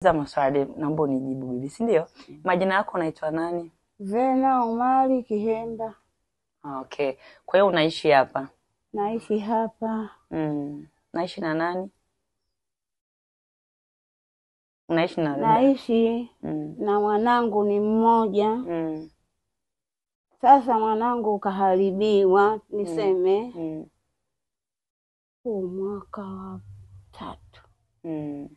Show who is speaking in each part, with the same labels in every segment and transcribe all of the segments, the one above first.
Speaker 1: Za maswali naomba unijibu bibi, si ndio? Majina yako unaitwa nani?
Speaker 2: Zena Omari Kihemba.
Speaker 1: Okay. Kwa hiyo unaishi hapa?
Speaker 2: Naishi hapa.
Speaker 1: Naishi na nani? Unaishi na nani?
Speaker 2: Naishi na mwanangu ni mmoja. Sasa mwanangu kaharibiwa, niseme. Mwaka wa 3.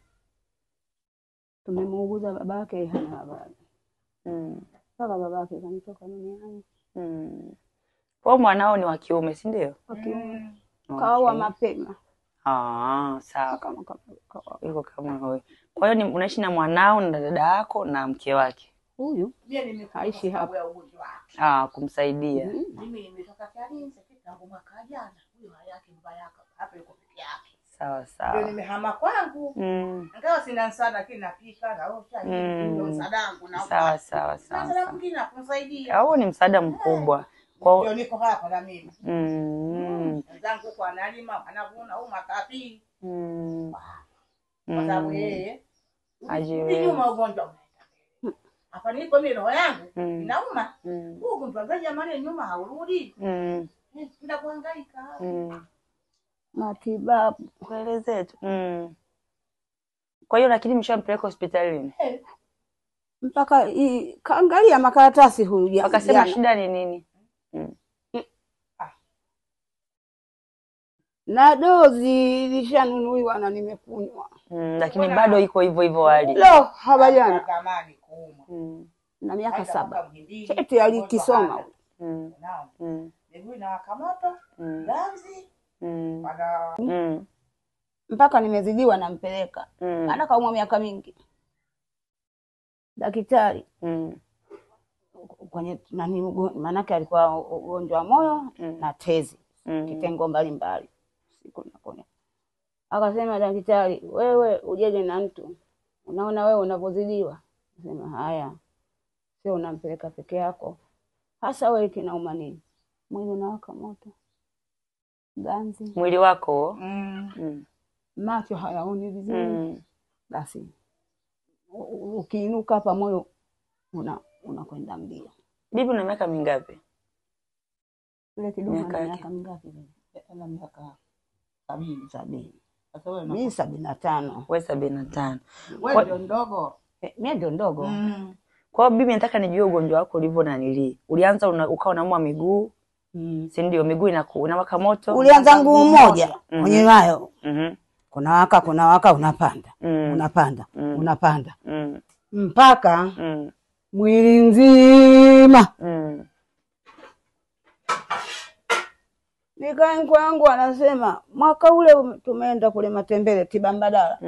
Speaker 2: Tumemuuguza babake hana habari. Sasa babake kanitoka duniani.
Speaker 1: Kwa mwanao ni wa kiume, si ndio?
Speaker 2: Wa kiume. Kaoa mapema.
Speaker 1: Sawa kama yuko kama wewe. Kwa hiyo unaishi na mwanao na dada yako na mke wake.
Speaker 2: Huyu mimi nimeishi hapa.
Speaker 1: Kumsaidia.
Speaker 3: Mimi nimetoka Chalinze tangu mwaka jana. Huyo hayake baba yako hapa yuko peke yake.
Speaker 1: Sawa.
Speaker 3: Ndio nimehama kwangu. Ingawa sina msaada lakini napika na osha ndio msaada wangu na.
Speaker 1: Sawa.
Speaker 3: Msaada mwingine kumsaidia.
Speaker 1: Au ni msaada mkubwa.
Speaker 3: Kwa hiyo niko hapa na mimi. Zangu kwa analima anavuna au makapi. Kwa sababu yeye nyuma ugonjwa. Hapa niko mimi roho yangu inauma. Huko mtu jamani nyuma haurudi. Ndio kuhangaika.
Speaker 2: Matibabu
Speaker 1: kuelezea tu. Kwa hiyo lakini mshampeleka hospitalini?
Speaker 2: Mpaka kaangalia makaratasi huyu
Speaker 1: akasema shida ni nini?
Speaker 2: Na dozi ilishanunuliwa na nimekunywa.
Speaker 1: Lakini bado iko hivyo hali.
Speaker 2: Leo habariana tamani kuuma. Na miaka 7. Cheti alikisoma.
Speaker 3: Miguu na wakamoto, ganzi.
Speaker 2: Mpaka nimezidiwa nampeleka. Ana kaumwa miaka mingi. Daktari. Kwenye nani manake alikuwa ugonjwa wa moyo na tezi. Kitengo mbalimbali. Siku nakone. Akasema daktari, wewe ujeje na mtu. Unaona wewe unapozidiwa. Nasema haya. Sio unampeleka peke yako. Hasa wewe kinauma nini? Mwili unawaka moto. Ganzi.
Speaker 1: Mwili wako?
Speaker 2: Macho hayaoni vizuri. Basi ukiinuka hapa moyo unakwenda mbio.
Speaker 1: Bibi una miaka mingapi?
Speaker 2: Ile kidogo na miaka mingapi?
Speaker 3: Ana miaka 70.
Speaker 2: Sasa wewe mimi 75.
Speaker 1: Wewe 75.
Speaker 3: Wewe ndio ndogo.
Speaker 2: Mimi ndio ndogo.
Speaker 1: Kwa hiyo bibi nataka nijue ugonjwa wako ulivyo na nili. Ulianza ukawa unaumwa miguu. Si ndio miguu inawaka moto?
Speaker 2: Ulianza nguu moja kwenye nayo. Kuna waka unapanda. Unapanda. Mpaka mwili nzima. Nikaangu yangu anasema mwaka ule tumeenda kule Matembele tiba mbadala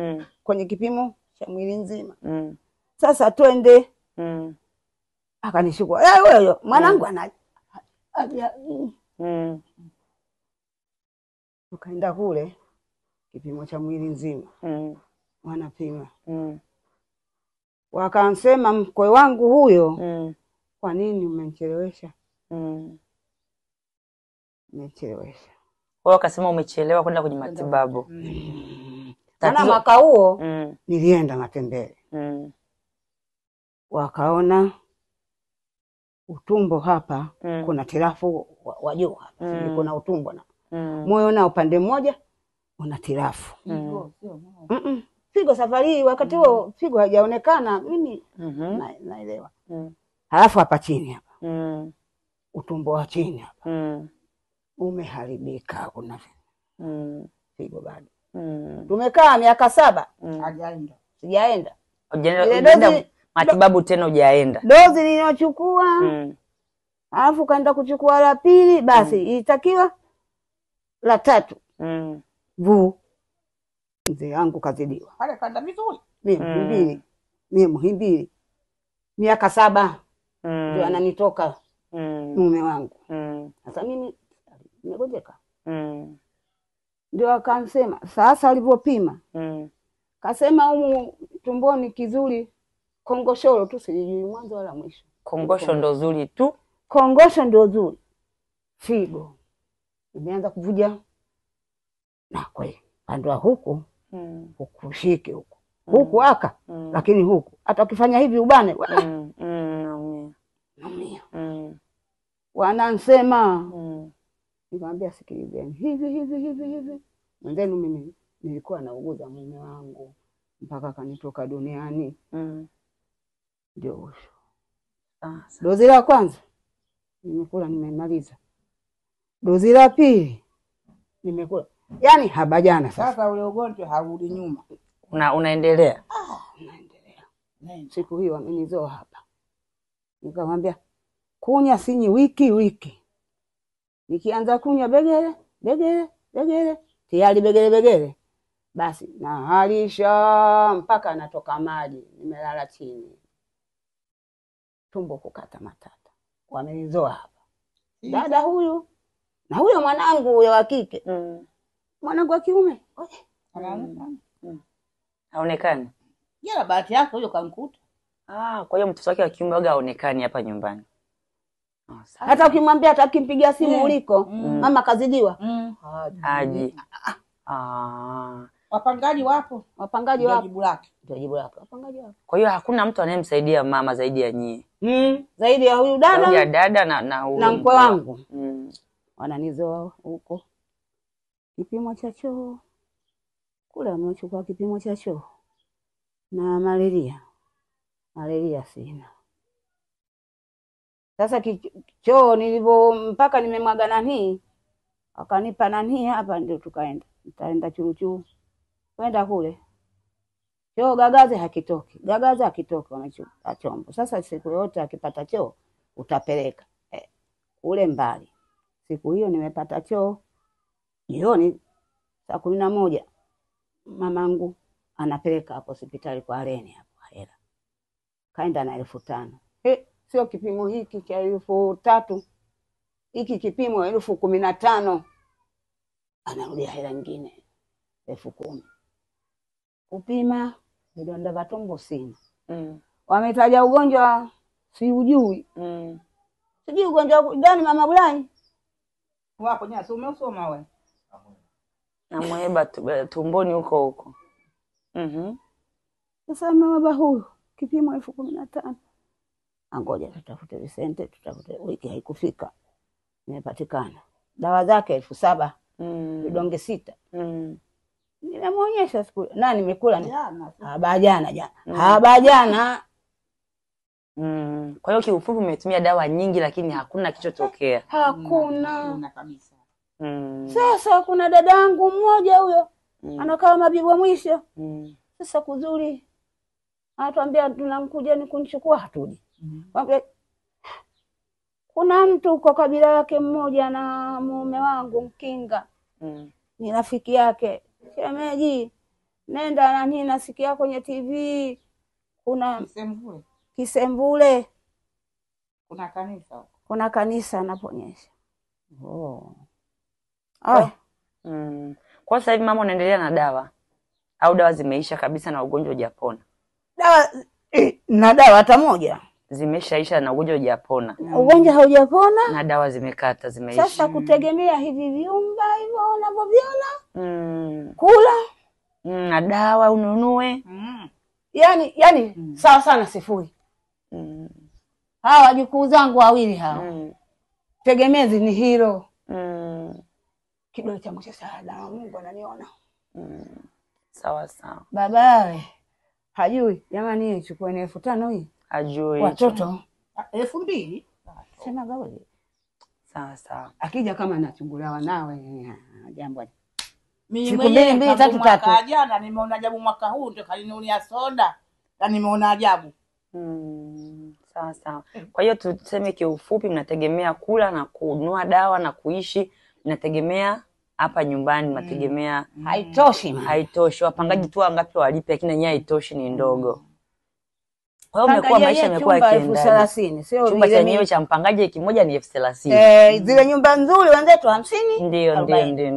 Speaker 2: kwenye kipimo cha mwili nzima. Sasa twende. Akanishukua. Wewe mwanangu ana Tukaenda kule kipimo cha mwili nzima. Wanapima. Wakansema mkwe wangu huyo. Kwa nini umenichelewesha? Nimechelewesha.
Speaker 1: Wao akasema umechelewa kwenda kwenye matibabu.
Speaker 2: Ana mwaka huo nilienda Matembele. Wakaona utumbo hapa kuna tirafu wa juu hapa. Kuna utumbo na moyo na upande mmoja una tirafu. Figo safari wakati huo figo haijaonekana mimi naelewa. Halafu hapa chini hapa. Utumbo wa chini hapa. Umeharibika kuna figo bado. Tumekaa miaka 7 hajaenda. Sijaenda.
Speaker 1: Hujaenda matibabu tena hujaenda.
Speaker 2: Dozi niliyochukua alafu kaenda kuchukua la pili basi ilitakiwa la 3. Mzee wangu kazidiwa.
Speaker 3: Pale kanda vizuri.
Speaker 2: Mimi Muhimbili. Miaka 7 ndio ananitoka mume wangu. Sasa mimi nimegojeka. Ndio akansema sasa alipopima. Kasema humu tumboni kizuri kongoshoro tu sijui mwanzo wala mwisho.
Speaker 1: Kongosho ndo zuri tu.
Speaker 2: Kongosho ndio zuri. Figo imeanza kuvuja. Na kweli pandwa huku ukushike huku huku aka lakini huku hata ukifanya hivi ubane
Speaker 1: naumia.
Speaker 2: Wanansema nikamwambia sikilizeni hivi mwenzenu mimi nilikuwa nauguza mume wangu mpaka kanitoka duniani. Ndio dozi la kwanza nimekula nimemaliza, dozi la pili nimekula, yani habajana.
Speaker 3: Sasa ule ugonjwa haurudi nyuma,
Speaker 1: unaendelea.
Speaker 2: Unaendelea. Siku hiyo amenizoa hapa, nikamwambia kunya sinyi wiki nikianza kunya begere tayari begere basi na halisha mpaka anatoka maji, nimelala chini, tumbo kukata matata. Wamenizoa hapa dada huyu na huyo mwanangu huyo wa kike. Mwanangu wa kiume
Speaker 1: haonekani.
Speaker 3: Jana bahati yako hiyo kankuta.
Speaker 1: Kwa hiyo mtoto wake wa kiume waga haonekani hapa nyumbani.
Speaker 2: Hata ukimwambia atakimpigia simu uliko mama kazidiwa
Speaker 1: haji.
Speaker 3: Wapangaji wapo.
Speaker 2: Ndio
Speaker 3: Jibu lake.
Speaker 2: Wapangaji wapo.
Speaker 1: Kwa hiyo hakuna mtu anayemsaidia mama zaidi ya nyie.
Speaker 2: Zaidi ya huyu dada.
Speaker 1: Zaidi ya dada na
Speaker 2: mkwe wangu. Wananizoa huko. Kipimo cha choo. Kule amechukua kipimo cha choo. Na malaria sina. Sasa choo nilivyo mpaka nimemwaga nani, akanipa nani hapa, ndio tukaenda. Nitaenda churuchuru kwenda kule choo, gagaze hakitoki wamechukua chombo. Sasa siku yote akipata choo utapeleka ule mbali. Siku hiyo nimepata choo jioni saa 11, mamangu anapeleka hapo hospitali kwa Reni hapo hela, kaenda na 1500. Sio kipimo hiki cha 3000, hiki kipimo 1015. Anarudia hela nyingine 10,000. Kupima vidonda vya tumbo sina. Wametaja ugonjwa si ujui. Sijui ugonjwa gani mama Bulani.
Speaker 3: Wako nyasi umesoma wewe.
Speaker 1: Namweba tumboni huko.
Speaker 2: Sasa mama huyu kipimo 1015. Angoja tutafute visente, tutafute. Wiki haikufika nimepatikana. Dawa zake 7,000. Vidonge 6. Nimemuonyesha siku na nimekula jana. Habajana.
Speaker 1: Kwa hiyo kiufupi umetumia dawa nyingi lakini hakuna kichotokea.
Speaker 2: Hakuna kabisa. Sasa kuna dadangu mmoja huyo anakaa Mabibo mwisho. Sasa kuzuri anatuambia tunamkuja ni kunichukua, hatuji. Kuna mtu kwa kabila yake mmoja na mume wangu Mkinga. Ni rafiki yake. Shemeji, nenda nani nasikia kwenye TV kuna Kisembule. Kuna kanisa anaponyesha.
Speaker 1: Kwa sasa hivi mama unaendelea na dawa au dawa zimeisha kabisa na ugonjwa hujapona?
Speaker 2: Dawa na dawa hata moja
Speaker 1: zimeshaisha na ugonjwa hujapona.
Speaker 2: Ugonjwa haujapona
Speaker 1: na dawa zimekata, zimeisha.
Speaker 2: Sasa kutegemea hivi viumba hivyo unavyoviona. Kula
Speaker 1: na dawa ununue.
Speaker 2: Yani sawa sana 0. Hawa wajukuu zangu wawili hao. Tegemezi ni hilo. Kidole changu cha shahada Mungu ananiona.
Speaker 1: Sawa.
Speaker 2: Babawe hajui jamani, chukua 5,000 hii.
Speaker 1: Hajui.
Speaker 2: Watoto
Speaker 3: 2,000.
Speaker 2: Sema gawe.
Speaker 1: Sawa.
Speaker 2: Akija kama anachunguliwa nawe jambo.
Speaker 3: Mimi mwenyewe 2-3 jana nimeona ajabu, mwaka huu ndio kalinunia soda na nimeona ajabu.
Speaker 1: Sawa. Kwa hiyo tuseme kiufupi mnategemea kula na kununua dawa na kuishi, mnategemea hapa nyumbani mnategemea. Haitoshi. Wapangaji tu wangapi walipe, lakini yenyewe haitoshi, ni ndogo. Kwa hiyo umekuwa maisha yamekuwa yakienda.
Speaker 2: 30,000 sio
Speaker 1: chumba chenyewe cha mpangaji kimoja ni 30,000.
Speaker 2: Zile nyumba nzuri wenzetu 50.
Speaker 1: Ndio.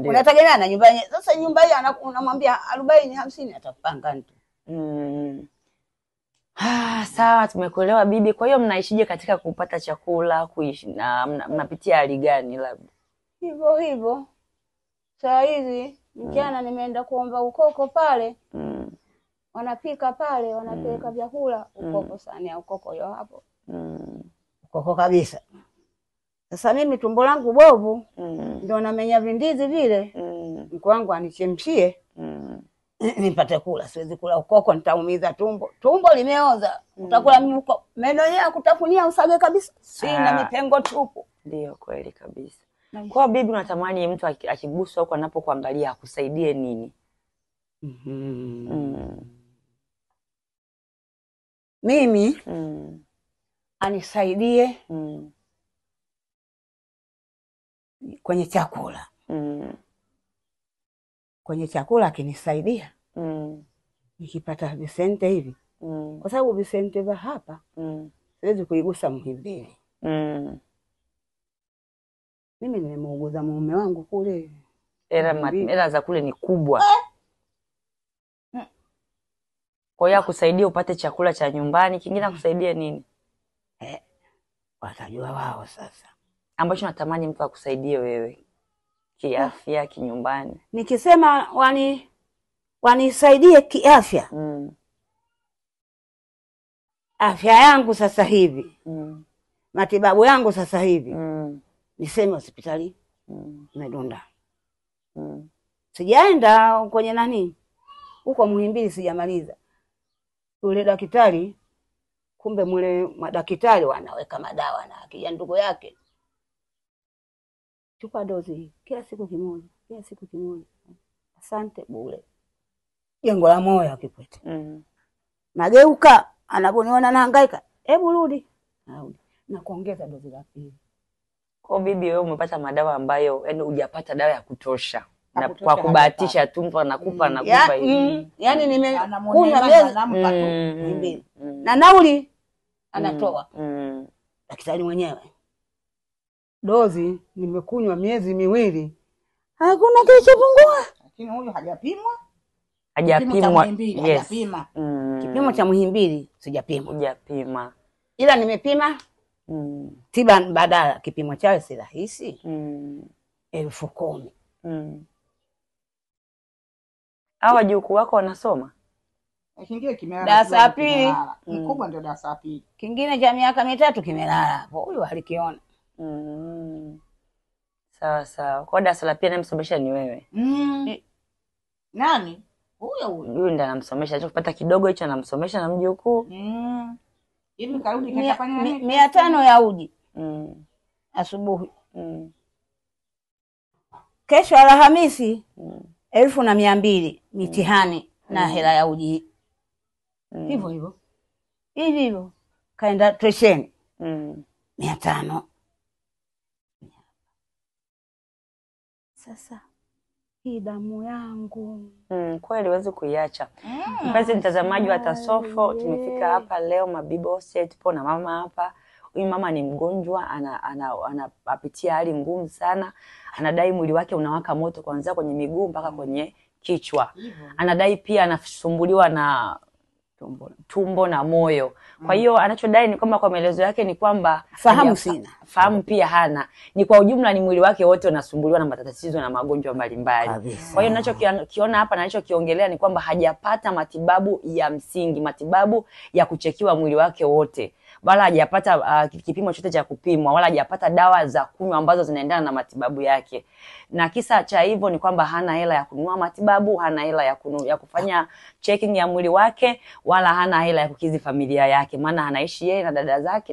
Speaker 2: Unategemea na nyumba yenyewe. Sasa nyumba hii unamwambia 40 50 atapanga tu.
Speaker 1: Sawa, tumekuelewa bibi. Kwa hiyo mnaishije katika kupata chakula, kuishi na mnapitia hali gani labda?
Speaker 2: Hivyo. Saa hizi mchana nimeenda kuomba ukoko pale. wanapika pale, wanapeleka vyakula, ukoko sahani ya ukoko hiyo hapo. Ukoko kabisa. Sasa mimi tumbo langu bovu, ndio namenya vindizi vile. Mko wangu anichemshie. Nipate kula, siwezi kula ukoko nitaumiza tumbo. Tumbo limeoza. Utakula mimi uko meno yako kutafunia usage kabisa. Sina mipengo tupu.
Speaker 1: Ndio kweli kabisa. Kwa bibi unatamani mtu akiguswa huko anapokuangalia akusaidie nini?
Speaker 2: Mimi anisaidie kwenye chakula. Kwenye chakula akinisaidia. Nikipata visente hivi. Kwa sababu visente vya hapa siwezi kuigusa Muhimbili. Mimi nimemuuguza mume wangu kule.
Speaker 1: Hela za kule ni kubwa. Kwa hiyo akusaidia upate chakula cha nyumbani, kingine akusaidia nini?
Speaker 2: Watajua wao sasa.
Speaker 1: Ambacho natamani mtu akusaidie wewe. Kiafya, kinyumbani.
Speaker 2: Nikisema wanisaidie kiafya. Afya yangu sasa hivi. Matibabu yangu sasa hivi. Niseme hospitali. Medonda. Sijaenda kwenye nani? Huko Muhimbili sijamaliza. Yule daktari, kumbe mule madaktari wanaweka madawa na akija ndugu yake. Chukua dozi kila siku kimoja, kila siku kimoja. Asante bure. Jengo la moyo Kikwete. Nageuka, anaponiona nahangaika, hebu rudi. Narudi. Na kuongeza dozi la pili.
Speaker 1: Kwa bibi wewe umepata madawa ambayo yani hujapata dawa ya kutosha. Na kwa kubahatisha tu mtu anakupa hivi.
Speaker 2: Yaani nimekunywa miezi na nauli anatoa. Daktari mwenyewe. Dozi nimekunywa miezi miwili. Hakuna kilichopungua.
Speaker 3: Lakini huyu hajapimwa?
Speaker 1: Hajapimwa.
Speaker 3: Yes.
Speaker 2: Kipimo cha Muhimbili sijapimwa.
Speaker 1: Hujapima.
Speaker 2: Ila nimepima tiba mbadala, kipimo chao si rahisi. 10,000.
Speaker 1: Hawa wajukuu wako wanasoma?
Speaker 3: Kingine kimelala.
Speaker 2: Darasa la pili.
Speaker 3: Mkubwa ndio darasa la pili.
Speaker 2: Kingine cha miaka 3 kimelala hapo. Huyu alikiona.
Speaker 1: Sawa sawa. Kwa darasa la pili anamsomesha ni wewe?
Speaker 3: Nani? Huyo
Speaker 1: ndiye anamsomesha. Anachopata kidogo hicho anamsomesha na mjukuu.
Speaker 3: Hivi karudi kafanya nini?
Speaker 2: 500 ya uji. Asubuhi. Kesho Alhamisi 1200 mitihani na hela ya uji. Hivyo hivyo. Hivyo. Kaenda tuition. 500. Sasa hii damu yangu.
Speaker 1: Kweli huwezi kuiacha. Mpenzi mtazamaji wa Tasofo, tumefika hapa leo Mabibo Hostel, tupo na mama hapa. Huyu mama ni mgonjwa, anapitia hali ngumu sana. Anadai mwili wake unawaka moto kuanzia kwenye miguu mpaka kwenye kichwa. Anadai pia anasumbuliwa na tumbo na moyo. Kwa hiyo anachodai ni kwamba kwa maelezo yake ni kwamba fahamu pia hana. Ni kwa ujumla ni mwili wake wote unasumbuliwa na matatizo na magonjwa mbalimbali. Kwa hiyo ninachokiona hapa na ninachokiongelea ni kwamba hajapata matibabu ya msingi, matibabu ya kuchekiwa mwili wake wote. Wala hajapata kipimo chote cha kupimwa, wala hajapata dawa za kunywa ambazo zinaendana na matibabu yake. Na kisa cha hivyo ni kwamba hana hela ya kununua matibabu, hana hela ya kufanya checking ya mwili wake, wala hana hela ya kukizi familia yake. Maana anaishi yeye na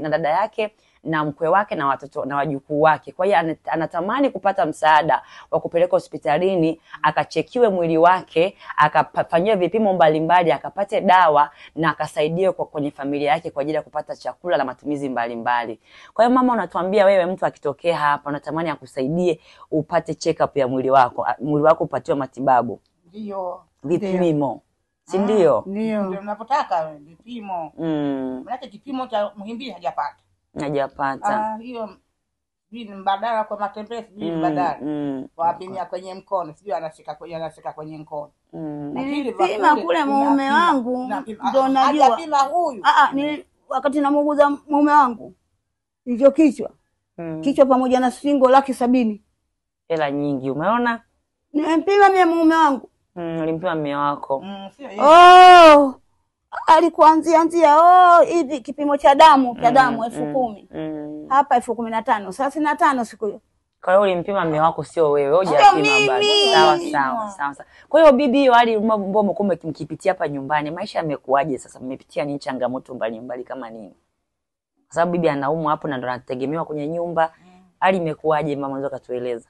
Speaker 1: dada yake na mkwe wake na watoto na wajukuu wake. Kwa hiyo anatamani kupata msaada wa kupeleka hospitalini, akachekiwe mwili wake, akafanyiwe vipimo mbalimbali, akapate dawa na akasaidiwe kwenye familia yake kwa ajili ya kupata chakula na matumizi mbalimbali. Kwa hiyo mama, unatuambia wewe mtu akitokea hapa unatamani akusaidie upate check up ya mwili wako upatiwe matibabu.
Speaker 3: Ndio.
Speaker 1: Vipimo. Si ndio?
Speaker 3: Ndio unapotaka vipimo. Maana kipimo cha Muhimbili hajapata.
Speaker 1: Hiyo
Speaker 3: ni mbadala kwa matembezi, ni mbadala. Wapimia kwenye mkono, sijui anashika kwenye mkono.
Speaker 2: Nilipima kule mume wangu ndio najua.
Speaker 3: Hajapima huyu.
Speaker 2: Wakati namuuguza mume wangu. Hicho kichwa. Kichwa pamoja na shingo 70,000.
Speaker 1: Hela nyingi, umeona?
Speaker 2: Nimempima mimi mume wangu
Speaker 1: Ulimpima mume wako.
Speaker 3: Sio yeye.
Speaker 2: Oh, alikuanzia hivi kipimo cha damu 10,000. Hapa 15,000. 35 siku hiyo.
Speaker 1: Kwa hiyo ulimpima mume wako sio wewe. Hujapima bado. Sawa. Kwa hiyo bibi hiyo hali mbona mko mkipitia hapa nyumbani, maisha yamekuaje sasa? Mmepitia nini changamoto mbalimbali kama nini? Kwa sababu bibi anaumwa hapo na ndo anategemewa kwenye nyumba. Hali imekuaje mama, unaweza kutueleza?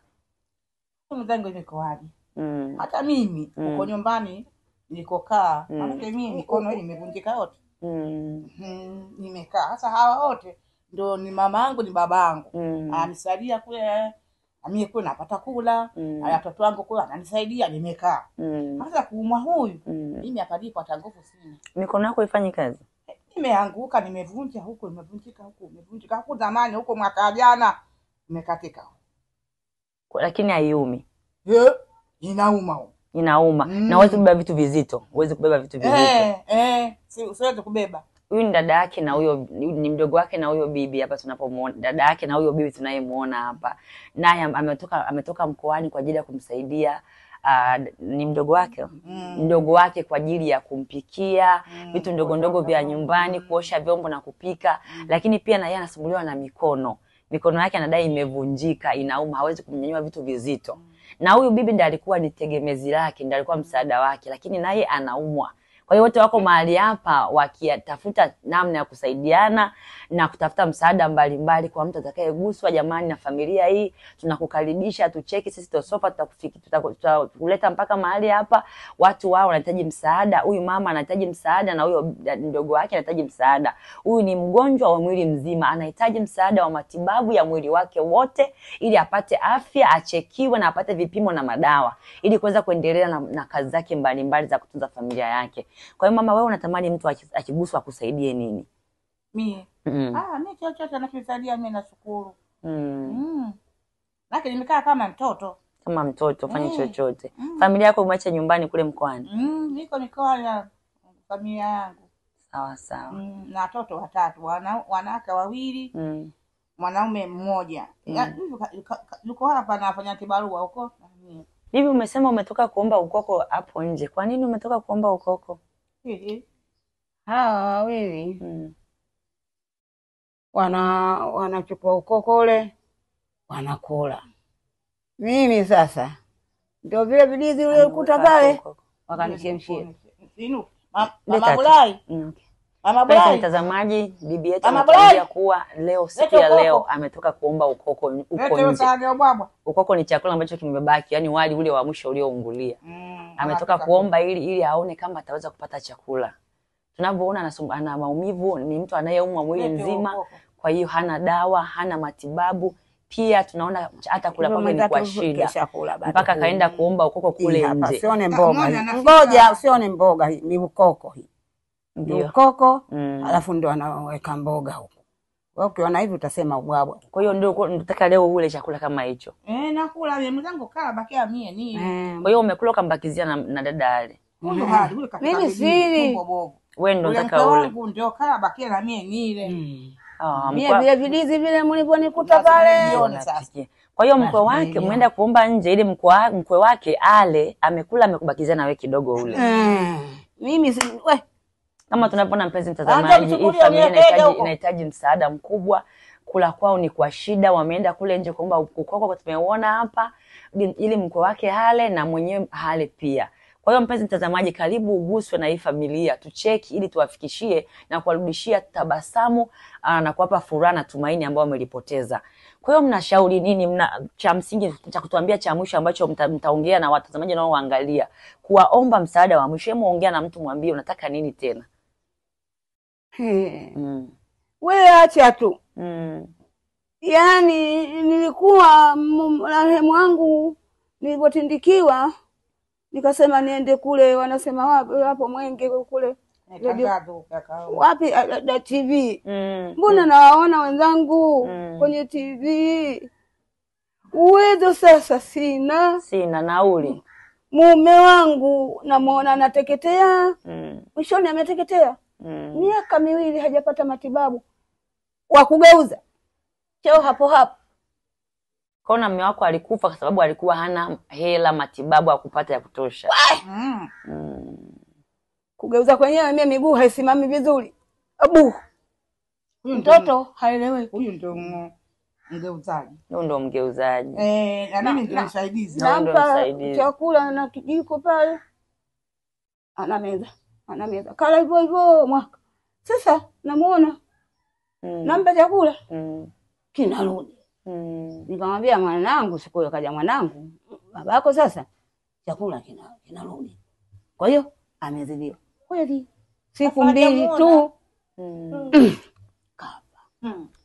Speaker 3: Mzangu imekuaje? Hata mimi uko nyumbani nilikokaa, maana mimi mikono hii imevunjika yote. Nimekaa. Sasa hawa wote ndio ni mama yangu ni baba yangu. Anisaidie kule, mimi kule napata kula, watoto wangu kule ananisaidia, nimekaa. Sasa kuumwa huyu, mimi hapa ndipo hata nguvu sina.
Speaker 1: Mikono yako ifanye kazi?
Speaker 3: Nimeanguka, nimevunja huko, imevunjika huko zamani huko mwaka jana nimekatika.
Speaker 1: Lakini haiumi. Inauma. Na huwezi kubeba vitu vizito.
Speaker 3: Siwezi kubeba.
Speaker 1: Huyu ni dada yake na huyo ni mdogo wake na huyo bibi hapa tunapomuona. Dada yake na huyo bibi tunayemuona hapa. Naye ametoka mkoani kwa ajili ya kumsaidia ni mdogo wake. Mdogo wake kwa ajili ya kumpikia vitu ndogo vya nyumbani, kuosha vyombo na kupika. Lakini pia na yeye anasumbuliwa na mikono. Mikono yake anadai imevunjika, inauma, hawezi kumnyanyua vitu vizito. Na huyu bibi ndiye alikuwa ni tegemezi lake, ndiye alikuwa msaada wake, lakini naye anaumwa. Kwa hiyo wote wako mahali hapa wakitafuta namna ya kusaidiana na kutafuta msaada mbalimbali kwa mtu atakayeguswa. Jamani, na familia hii tunakukaribisha, tucheki sisi Tosofa, tutakuleta mpaka mahali hapa. Watu wao wanahitaji msaada, huyu mama anahitaji msaada na huyo mdogo wake anahitaji msaada. Huyu ni mgonjwa wa mwili mzima, anahitaji msaada wa matibabu ya mwili wake wote ili apate afya, achekiwe na apate vipimo na madawa ili kuweza kuendelea na kazi zake mbalimbali za kutunza familia yake. Kwa hiyo mama, wewe unatamani mtu akiguswa akusaidie nini?
Speaker 3: Mimi mimi chochote anachonisaidia mimi nashukuru. Lakini nimekaa kama mtoto
Speaker 1: fanya chochote. Familia yako umeacha nyumbani kule mkoani?
Speaker 3: Niko mikoani familia yangu.
Speaker 1: Sawa.
Speaker 3: Na watoto 3, wanawake 2, mwanaume 1. Yuko hapa anafanya kibarua huko.
Speaker 1: Bibi, umesema umetoka kuomba ukoko hapo nje. Kwa nini umetoka kuomba ukoko?
Speaker 2: Hawa wawili wanachukua ukoko ule wanakula. Mimi sasa ndio vile vidizi ule ukuta pale wakanichemshia.
Speaker 3: Mama Bulai. Mama Bulai,
Speaker 1: mtazamaji, bibi yetu anatuambia kuwa leo siku ya leo ametoka kuomba ukoko uko nje. Ukoko ni chakula ambacho kimebaki, yani wali ule wa mwisho ulioungulia. Ametoka kuomba ili aone kama ataweza kupata chakula. Tunavyoona ana maumivu, ni mtu anayeumwa mwili mzima, kwa hiyo hana dawa, hana matibabu. Pia tunaona hata kula kwake ni kwa shida. Mpaka kaenda kuomba ukoko kule nje.
Speaker 2: Sione mboga. Ngoja usione mboga, ni ukoko hii. Ndio ukoko, alafu ndio anaweka mboga huko. Wewe ukiona hivi utasema ubwabwa.
Speaker 1: Kwa hiyo ndio nataka leo ule chakula kama hicho.
Speaker 3: Nakula mimi mzangu kala bakia mie nini.
Speaker 1: Kwa hiyo umekula ukambakizia na dada ale.
Speaker 2: Mimi siri.
Speaker 1: Wewe ndio unataka ule.
Speaker 3: Ndio kala bakia na mie nile.
Speaker 2: Mie vile vidizi vile mlivonikuta pale.
Speaker 1: Kwa hiyo mkwe wake umeenda kuomba nje ili mkwe wake ale, amekula amekubakizia na wewe kidogo ule.
Speaker 2: Mimi
Speaker 1: kama tunavyoona mpenzi mtazamaji, hii familia inahitaji msaada mkubwa. Kula kwao ni kwa shida, wameenda kule nje kuomba ukoko kwa tumeona hapa ili mkwe wake hale na mwenyewe hale pia. Kwa hiyo mpenzi mtazamaji, karibu uguswe na hii familia, tucheki ili tuwafikishie na kuwarudishia tabasamu na kuwapa furaha na tumaini ambao wamelipoteza. Kwa hiyo mnashauri nini? Cha msingi cha kutuambia cha mwisho ambacho mtaongea na watazamaji nao waangalia, kuwaomba msaada wa mwisho. Hebu ongea na mtu, mwambie unataka nini tena.
Speaker 2: Wewe acha tu. Yaani nilikuwa marehemu wangu nilipotindikiwa nikasema niende kule, wanasema wapi hapo Mwenge kule. Wapi TV. Mbona nawaona wenzangu kwenye TV. Uwezo sasa sina
Speaker 1: nauli.
Speaker 2: Mume wangu namuona anateketea. Mwishoni ameteketea. Miaka 2 hajapata matibabu. Wa kugeuza cheo hapo.
Speaker 1: Kaona mume wako alikufa kwa sababu alikuwa hana hela matibabu ya kupata ya kutosha.
Speaker 2: Kugeuza kwenyewe mimi miguu haisimami vizuri. Abu. Mtoto haelewi.
Speaker 3: Huyu ndio mgeuzaji.
Speaker 1: Huyo ndio mgeuzaji.
Speaker 3: Na mimi ndio msaidizi.
Speaker 2: Nampa chakula na kijiko pale. Anameza. Kala hivyo mwaka. Sasa namuona. Nampa chakula. Kinarudi. Nikamwambia mwanangu, siku hiyo kaja mwanangu, babako sasa chakula kinarudi. Kwa hiyo amezidiwa. Kweli. Siku 2 tu.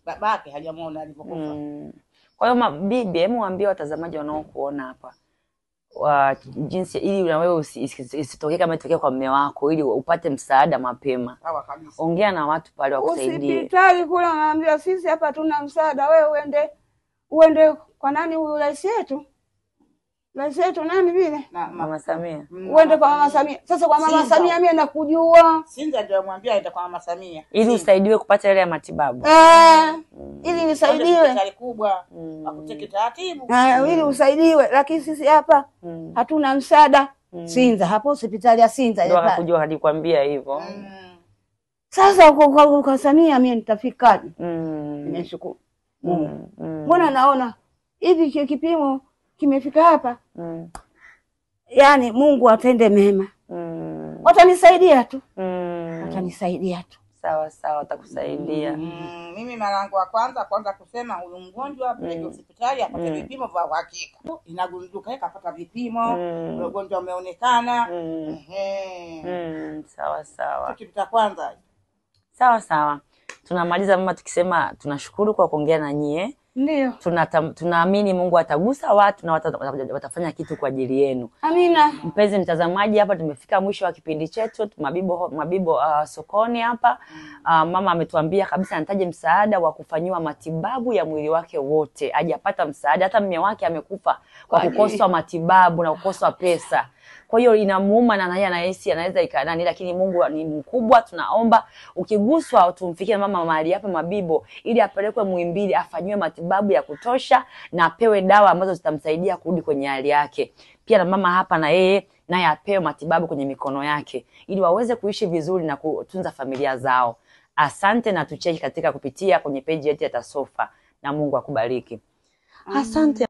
Speaker 3: Babake hajamuona alipokufa.
Speaker 1: Kwa hiyo bibi, hebu waambie watazamaji wanaokuona hapa jinsi ili na wewe isitokee kama itokee kwa mume wako, ili upate msaada mapema.
Speaker 3: Sawa kabisa.
Speaker 1: Ongea na watu pale wakusaidie.
Speaker 2: Hospitali kule anaambia sisi hapa hatuna msaada, wewe uende kwa nani huyu rais yetu? Rais yetu nani vile?
Speaker 1: Mama Samia.
Speaker 2: Uende kwa Mama Samia. Sasa kwa Mama Samia mimi nakujua.
Speaker 3: Sinza ndio amwambia aende kwa Mama Samia.
Speaker 1: Ili usaidiwe kupata ile ya matibabu.
Speaker 2: Ili nisaidiwe.
Speaker 3: Hospitali kubwa. Akuteke taratibu.
Speaker 2: Ili usaidiwe, lakini sisi hapa hatuna msaada. Sinza hapo hospitali ya Sinza
Speaker 1: ndio akakujua alikwambia hivyo.
Speaker 2: Sasa kwa Samia mimi nitafikaje? Nimeshukuru. Mbona naona hivi kipimo kimefika hapa? Yaani Mungu atende mema. Watanisaidia tu. Watanisaidia tu.
Speaker 1: Sawa watakusaidia.
Speaker 3: Mimi mara yangu ya kwanza kusema huyu mgonjwa apeleke hospitali apate vipimo vya uhakika. Inagunduka kapata vipimo, mgonjwa umeonekana.
Speaker 1: Sawa.
Speaker 3: Kitu cha kwanza.
Speaker 1: Sawa. Tunamaliza mama tukisema tunashukuru kwa kuongea na nyie.
Speaker 2: Ndio.
Speaker 1: Tunaamini Mungu atagusa watu na watafanya kitu kwa ajili yenu.
Speaker 2: Amina.
Speaker 1: Mpenzi mtazamaji, hapa tumefika mwisho wa kipindi chetu Mabibo sokoni hapa. Mama ametuambia kabisa anahitaji msaada wa kufanyiwa matibabu ya mwili wake wote. Hajapata msaada, hata mume wake amekufa kwa kukosa matibabu na kukosa pesa. Kwa hiyo inamuuma na naye anahisi anaweza ikanani, lakini Mungu ni mkubwa. Tunaomba ukiguswa tumfikie mama mahali hapa Mabibo ili apelekwe Muhimbili afanyiwe matibabu ya kutosha na apewe dawa ambazo zitamsaidia kurudi kwenye hali yake. Pia na mama hapa na yeye naye apewe matibabu kwenye mikono yake ili waweze kuishi vizuri na kutunza familia zao. Asante na tucheki katika kupitia kwenye page yetu ya Tasofa na Mungu akubariki. Asante.